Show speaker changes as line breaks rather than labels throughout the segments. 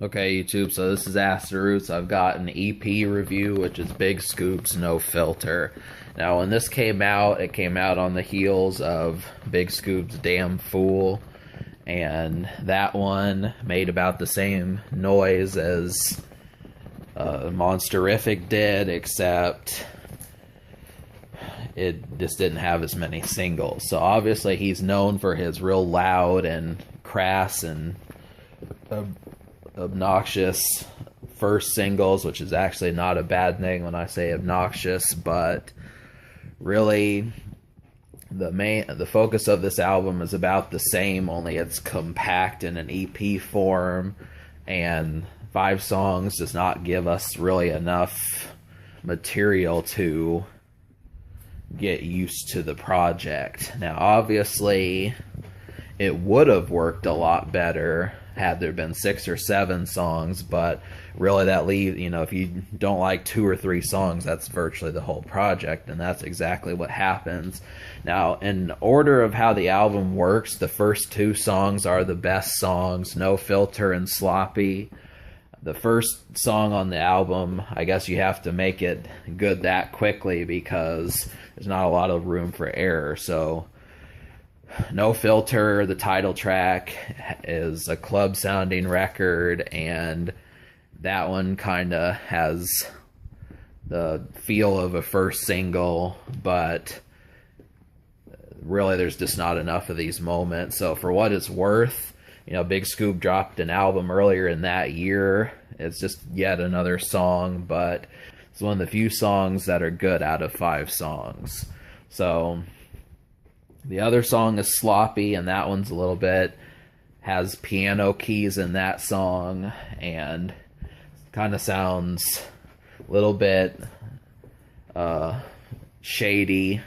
Okay, YouTube, so this is Ask the Roots. I've got an EP review, which is Big Scoop's No Filter. Now, when this came out, it came out on the heels of Big Scoop's Damn Fool, and that one made about the same noise as Monsterific did, except it just didn't have as many singles. So obviously he's known for his real loud and crass and obnoxious first singles, which is actually not a bad thing when I say obnoxious, but really the focus of this album is about the same, only it's compact in an EP form, and 5 songs does not give us really enough material to get used to the project. Now obviously it would have worked a lot better had there been 6 or 7 songs, but really that leaves, if you don't like 2 or 3 songs, that's virtually the whole project, and that's exactly what happens. Now, in order of how the album works, the first 2 songs are the best songs, No Filter and Sloppy. The first song on the album, I guess you have to make it good that quickly because there's not a lot of room for error. So No Filter, the title track, is a club sounding record, and that one kind of has the feel of a first single, but really there's just not enough of these moments. So for what it's worth, Big Scoob dropped an album earlier in that year. It's just yet another song, but it's one of the few songs that are good out of 5 songs. So the other song is Sloppy, and that one's a little bit, has piano keys in that song, and kind of sounds a little bit shady,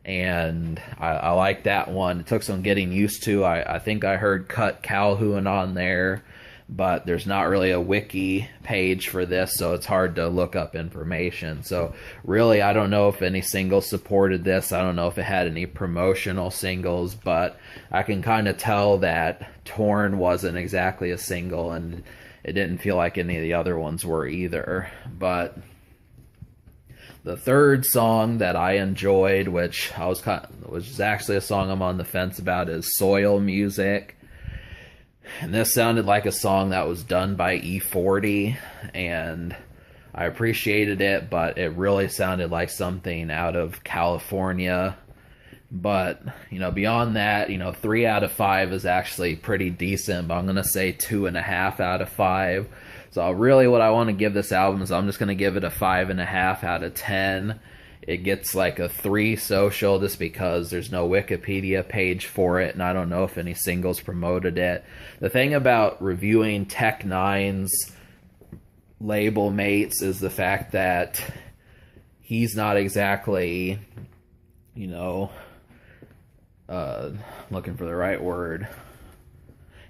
and I like that one. It took some getting used to. I think I heard Cut Calhoun on there, but there's not really a wiki page for this, so it's hard to look up information. So really, I don't know if any singles supported this. I don't know if it had any promotional singles, but I can kind of tell that Torn wasn't exactly a single, and it didn't feel like any of the other ones were either. But the third song that I enjoyed, which is actually a song I'm on the fence about, is Soil Music. And this sounded like a song that was done by E40, and I appreciated it, but it really sounded like something out of California. But, beyond that, 3 out of 5 is actually pretty decent, but I'm going to say 2.5 out of 5. So really what I want to give this album is I'm just going to give it a 5.5 out of 10. It gets like a 3 social just because there's no Wikipedia page for it, and I don't know if any singles promoted it. The thing about reviewing N9ne's label mates is the fact that he's not exactly, looking for the right word.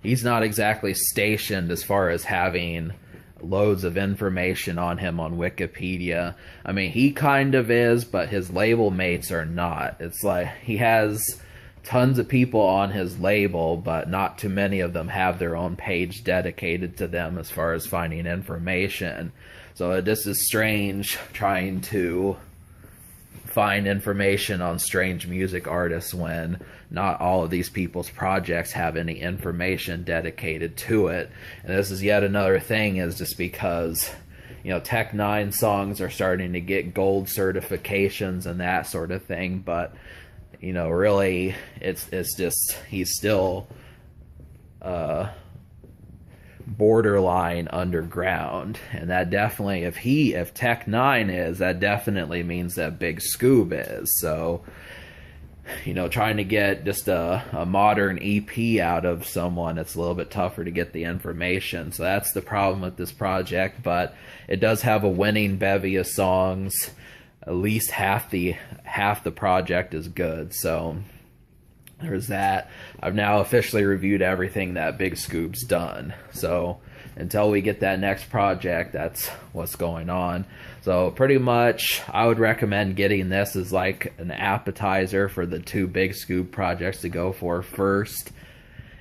He's not exactly stationed as far as having loads of information on him on Wikipedia. I mean, he kind of is, but his label mates are not. It's like he has tons of people on his label, but not too many of them have their own page dedicated to them as far as finding information. So this is strange trying to find information on strange music artists when not all of these people's projects have any information dedicated to it. And this is yet another thing, is just because N9ne's songs are starting to get gold certifications and that sort of thing, but really it's just he's still borderline underground, and that definitely, if N9ne is, that definitely means that Big Scoob is. So trying to get just a modern EP out of someone, it's a little bit tougher to get the information. So that's the problem with this project, but it does have a winning bevy of songs. At least half the project is good, so there's that. I've now officially reviewed everything that Big Scoob's done. So until we get that next project, that's what's going on. So pretty much, I would recommend getting this as like an appetizer for the 2 Big Scoob projects to go for first,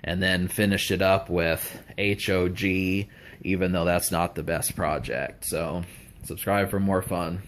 and then finish it up with HOG, even though that's not the best project. So subscribe for more fun.